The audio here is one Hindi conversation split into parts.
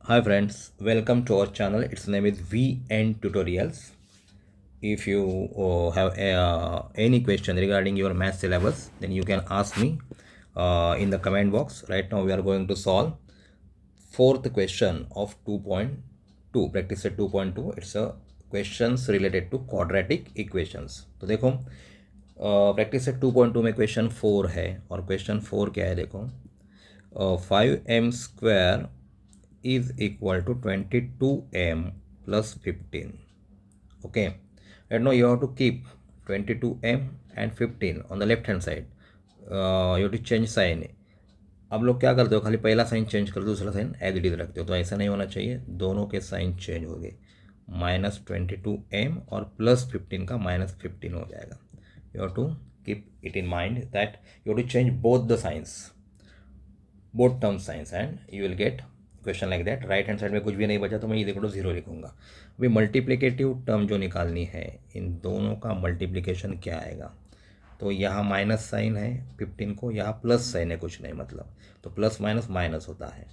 Hi friends, welcome to our channel. Its name is VN Tutorials. If you have any question regarding your math syllabus, then you can ask me in the comment box. Right now we are going to solve fourth question of 2.2, practice set 2.2. It's a questions related to quadratic equations. तो देखो प्रैक्टिस सेट 2.2 में क्वेश्चन 4 है और क्वेश्चन 4 क्या है देखो 5m² is equal to 22m plus 15. Okay, right now you have to keep 22m and 15 on the left hand side. You have to change sign. अब लोग क्या करते हो, खाली पहला साइन चेंज कर दो, दूसरा साइन एज इट इज रखते हो, तो ऐसा नहीं होना चाहिए। दोनों के साइन चेंज हो गए, -22m और +15 का -15 हो जाएगा। You have to keep it in mind that you have to change both the signs, both term signs, and you will get question like that. Right hand side में कुछ भी नहीं बचा तो मैं ये देखो 0 लिखूंगा। अभी मल्टीप्लिकेटिव टर्म जो निकालनी है, इन दोनों का मल्टीप्लिकेशन क्या आएगा, तो यहाँ माइनस साइन है 15 को, यहाँ प्लस साइन है कुछ नहीं मतलब, तो प्लस माइनस माइनस होता है।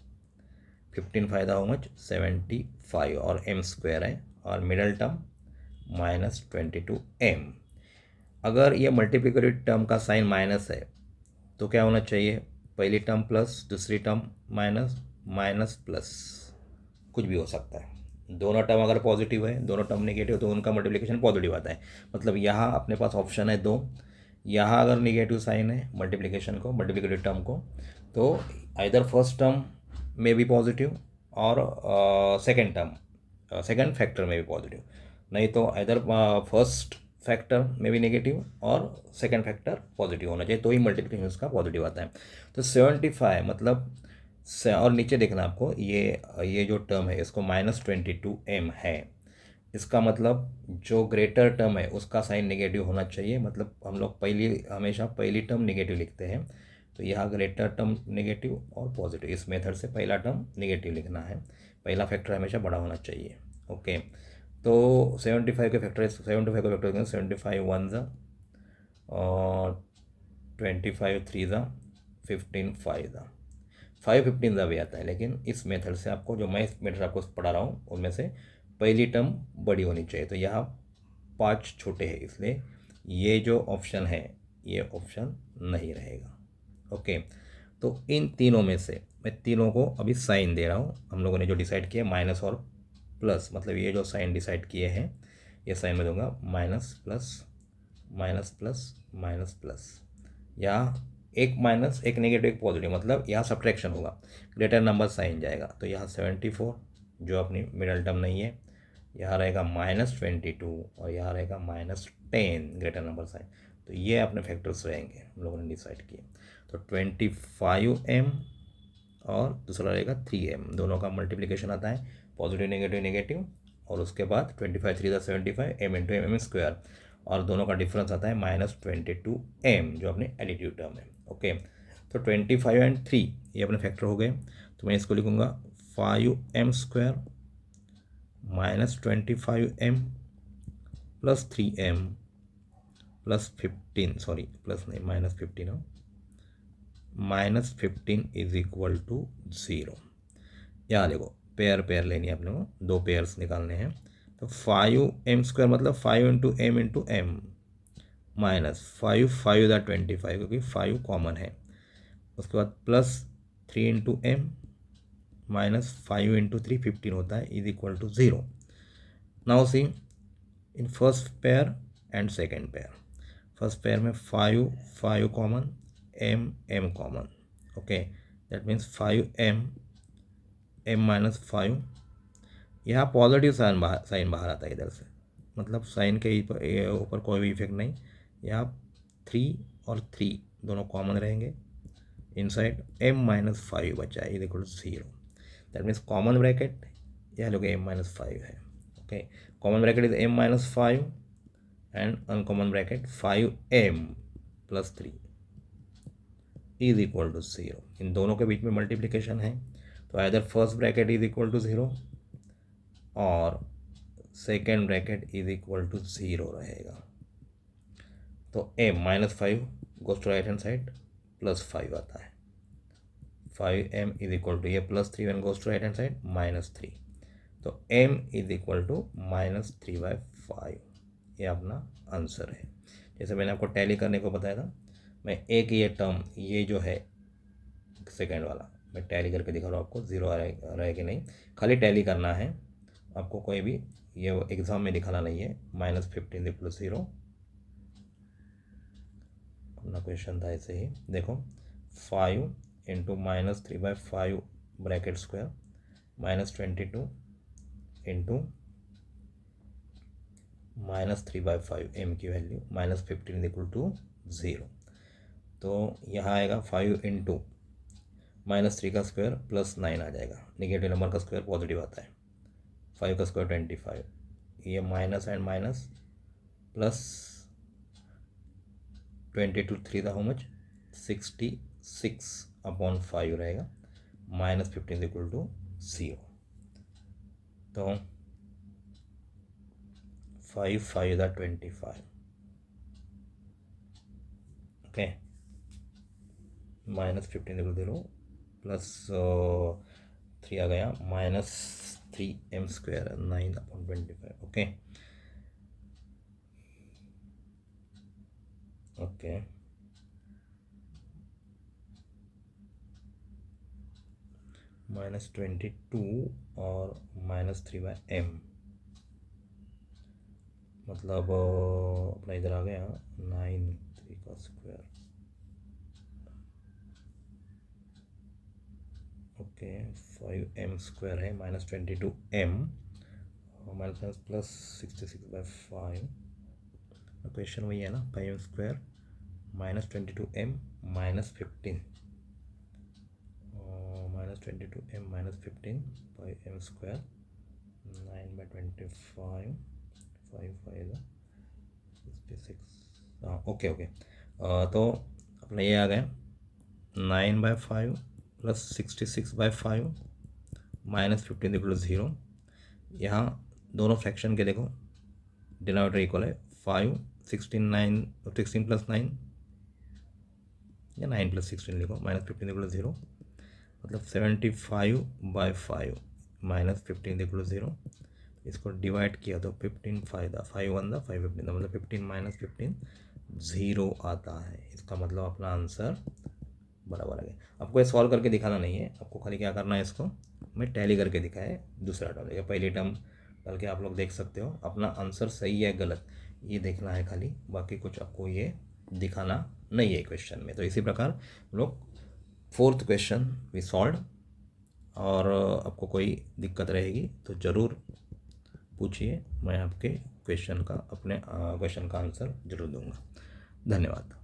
15 फायदा हो मच 75 और m² है, और मिडल टर्म -22m। अगर ये मल्टीप्लिकेटिव टर्म का साइन माइनस है तो क्या होना चाहिए, पहली टर्म प्लस, दूसरी टर्म माइनस, माइनस प्लस, कुछ भी हो सकता है। दोनों टर्म अगर पॉजिटिव है, दोनों टर्म नेगेटिव, तो उनका मल्टीप्लिकेशन पॉजिटिव आता है। मतलब यहाँ अपने पास ऑप्शन है दो। यहाँ अगर नेगेटिव साइन है मल्टीप्लिकेशन को, मल्टीप्लिकेटिव टर्म को, तो आइदर फर्स्ट टर्म में भी पॉजिटिव और सेकेंड टर्म, सेकेंड फैक्टर में भी पॉजिटिव, नहीं तो आइदर फर्स्ट फैक्टर में भी नेगेटिव और सेकेंड फैक्टर पॉजिटिव होना चाहिए, तो ही मल्टीप्लिकेशन उसका पॉजिटिव आता है। तो 75 मतलब और नीचे देखना आपको, ये जो टर्म है इसको -22m है, इसका मतलब जो ग्रेटर टर्म है उसका साइन नेगेटिव होना चाहिए। मतलब हम लोग हमेशा पहली टर्म नेगेटिव लिखते हैं, तो यहाँ ग्रेटर टर्म नेगेटिव और पॉजिटिव, इस मेथड से पहला टर्म नेगेटिव लिखना है, पहला फैक्टर हमेशा बड़ा होना चाहिए। ओके, तो 75 के फैक्टर, 75 का फैक्टर 75 वन ज़ा और 25 थ्री ज़ा 15 फाइव ज़ा 515 ज़ा भी आता है, लेकिन इस मेथड से आपको, जो मैं इस मेथड आपको पढ़ा रहा हूँ उनमें से पहली टर्म बड़ी होनी चाहिए। तो यहाँ 5 छोटे हैं, इसलिए ये जो ऑप्शन है ये ऑप्शन नहीं रहेगा। ओके, तो इन तीनों में से मैं तीनों को अभी साइन दे रहा हूँ। हम लोगों ने जो डिसाइड किया माइनस और प्लस, मतलब ये जो साइन डिसाइड किए हैं ये साइन में दूंगा minus plus, minus plus, minus plus. यहाँ एक माइनस, एक नेगेटिव, एक पॉजिटिव, मतलब यहाँ सब्ट्रैक्शन होगा, ग्रेटर नंबर साइन जाएगा। तो यहाँ 74 जो अपनी मिडल टर्म नहीं है, यहाँ रहेगा -22 और यहाँ रहेगा -10 ग्रेटर नंबर साइन। तो ये अपने फैक्टर्स रहेंगे, हम लोगों ने डिसाइड किए। तो 25m और दूसरा रहेगा 3m, दोनों का मल्टीप्लिकेशन आता है पॉजिटिव नेगेटिव नेगेटिव, और उसके बाद 25 3 75 m×m², और दोनों का डिफरेंस आता है -22m जो अपने एडिटिव टर्म है। ओके, तो 25 एंड 3 ये अपने फैक्टर हो गए, तो मैं इसको लिखूँगा 5m² -25m plus 3m plus 15, sorry plus नहीं -15 हो, -15 इज इक्वल टू 0। यहाँ देखो पेयर पेयर लेनी है अपने को, दो पेयर्स निकालने हैं। तो 5m² मतलब 5 × m -5 क्योंकि 5 कॉमन है। उसके बाद +3 × m -5 × 3 15 होता है, is equal to 0। Now see in first pair and second pair, first pair में 5 common, m common. Okay, that means 5m, m-5, यहाँ पॉजिटिव साइन बाहर आता है इधर से, मतलब साइन के ऊपर कोई भी इफेक्ट नहीं। यहाँ 3 और 3 दोनों कॉमन रहेंगे, इनसाइड m-5 बचा है, equal to 0। That means common bracket यह लोग m-5 है। Okay, common bracket is m-5 and uncommon bracket 5m + 3 is equal to 0। इन दोनों के बीच में मल्टीप्लिकेशन है, तो either first bracket is equal to 0 और second bracket is equal to 0 रहेगा। तो m -5 goes to right hand side, +5 आता है, 5m इज इक्वल टू ये +3 when goes to right hand side -3, तो m इज इक्वल टू -3/5, ये अपना आंसर है। जैसे मैंने आपको टैली करने को बताया था, मैं एक ये टर्म ये जो है सेकेंड वाला मैं टैली करके दिखा रहा हूँ आपको, 0 रहे कि नहीं, खाली टैली करना है आपको, कोई भी ये एग्ज़ाम में दिखाना नहीं है। -15 + 0 अपना क्वेश्चन था, ऐसे ही देखो 5 × -3/5 ब्रैकेट स्क्वायर -22 × -3/5 m की वैल्यू -15 = 0, तो यहाँ आएगा 5 × -3 का स्क्वायर +9 आ जाएगा, नेगेटिव नंबर का स्क्वायर पॉजिटिव आता है, 5 का स्क्वायर 25, ये माइनस एंड माइनस प्लस 22 3 था, हाउ मच 66/5 रहेगा, -15 = 0, तो 5 5 = 25, ओके, -15 = 0 प्लस 3 आ गया, -3m² 9/25, ओके ओके -22 और -3/m, मतलब अपना इधर आ गया 9 3 का स्क्वायर, ओके 5m² है, -22m माइनस प्लस 66/5, क्वेश्चन वही है ना, 5m² -22m -15 -22m -15 5m² 9/25 5 5 66, हाँ ओके ओके, तो अपना ये आ गया 9/5 + 66/5 -15 = 0, यहाँ दोनों फ्रैक्शन के देखो डिनोमिनेटर इक्वल है, 5 16 + 9 या 9 + 16 लिखो, -15 = 0, मतलब 75/5 -15 = 0, इसको डिवाइड किया तो 15 5 5 1 5 15, मतलब 15 - 15 0 आता है, इसका मतलब अपना आंसर बराबर आ गया। आपको ये सॉल्व करके दिखाना नहीं है, आपको खाली क्या करना है, इसको मैं टैली करके दिखाया, दूसरा टर्म देखिए, पहली टर्म डाल के आप लोग देख सकते हो अपना आंसर सही है गलत, ये देखना है खाली, बाकी कुछ आपको ये दिखाना नहीं है क्वेश्चन में। तो इसी प्रकार हम लोग 4th क्वेश्चन वी सॉल्व, और आपको कोई दिक्कत रहेगी तो ज़रूर पूछिए, मैं आपके क्वेश्चन का अपने क्वेश्चन का आंसर ज़रूर दूंगा। धन्यवाद।